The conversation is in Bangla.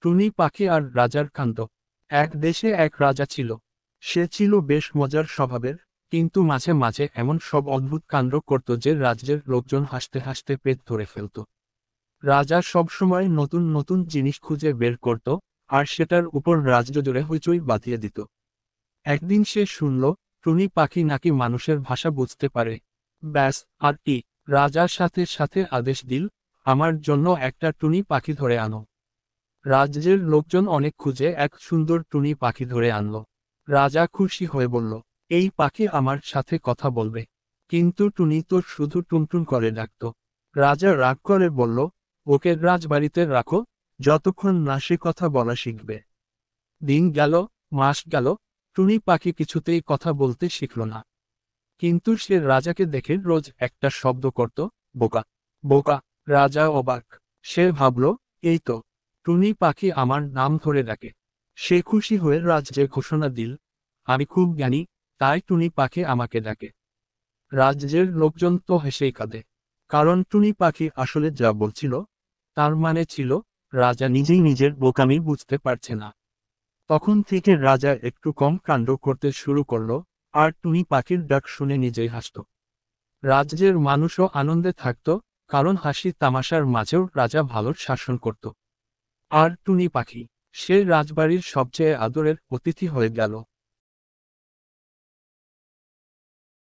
টুনি পাখি আর রাজার কাণ্ড। এক দেশে এক রাজা ছিল। সে ছিল বেশ মজার স্বভাবের, কিন্তু মাঝে মাঝে এমন সব অদ্ভুত কাণ্ড করত যে রাজ্যের লোকজন হাসতে হাসতে পেট ধরে ফেলত। রাজা সবসময় নতুন নতুন জিনিস খুঁজে বের করত, আর সেটার উপর রাজ্য জুড়ে হইচই বাঁধিয়ে দিত। একদিন সে শুনল, টুনি পাখি নাকি মানুষের ভাষা বুঝতে পারে। ব্যাস, আর কি! রাজার সাথে সাথে আদেশ দিল, আমার জন্য একটা টুনি পাখি ধরে আনো। রাজ্যের লোকজন অনেক খুঁজে এক সুন্দর টুনি পাখি ধরে আনলো। রাজা খুশি হয়ে বলল, এই পাখি আমার সাথে কথা বলবে। কিন্তু টুনি তো শুধু টুনটুন করে ডাকত। রাজা রাগ করে বলল, ওকে রাজবাড়িতে রাখো, যতক্ষণ না সে কথা বলা শিখবে। দিন গেল, মাস গেল, টুনি পাখি কিছুতেই কথা বলতে শিখল না। কিন্তু সে রাজাকে দেখে রোজ একটা শব্দ করত, বোকা, বোকা। রাজা অবাক। সে ভাবল, এই তো, টুনি পাখি আমার নাম ধরে ডাকে। সে খুশি হয়ে রাজ্যে ঘোষণা দিল, আমি খুব জ্ঞানী, তাই টুনি পাখি আমাকে ডাকে। রাজ্যের লোকজন তো হেসেই কাঁদে। কারণ টুনি পাখি আসলে যা বলছিল, তার মানে ছিল, রাজা নিজেই নিজের বোকামি বুঝতে পারছে না। তখন থেকে রাজা একটু কম কাণ্ড করতে শুরু করলো, আর টুনি পাখির ডাক শুনে নিজেই হাসত। রাজ্যের মানুষও আনন্দে থাকত, কারণ হাসি তামাশার মাঝেও রাজা ভালো শাসন করত। আর টুনি পাখি, সে রাজবাড়ির সবচেয়ে আদরের অতিথি হয়ে গেল।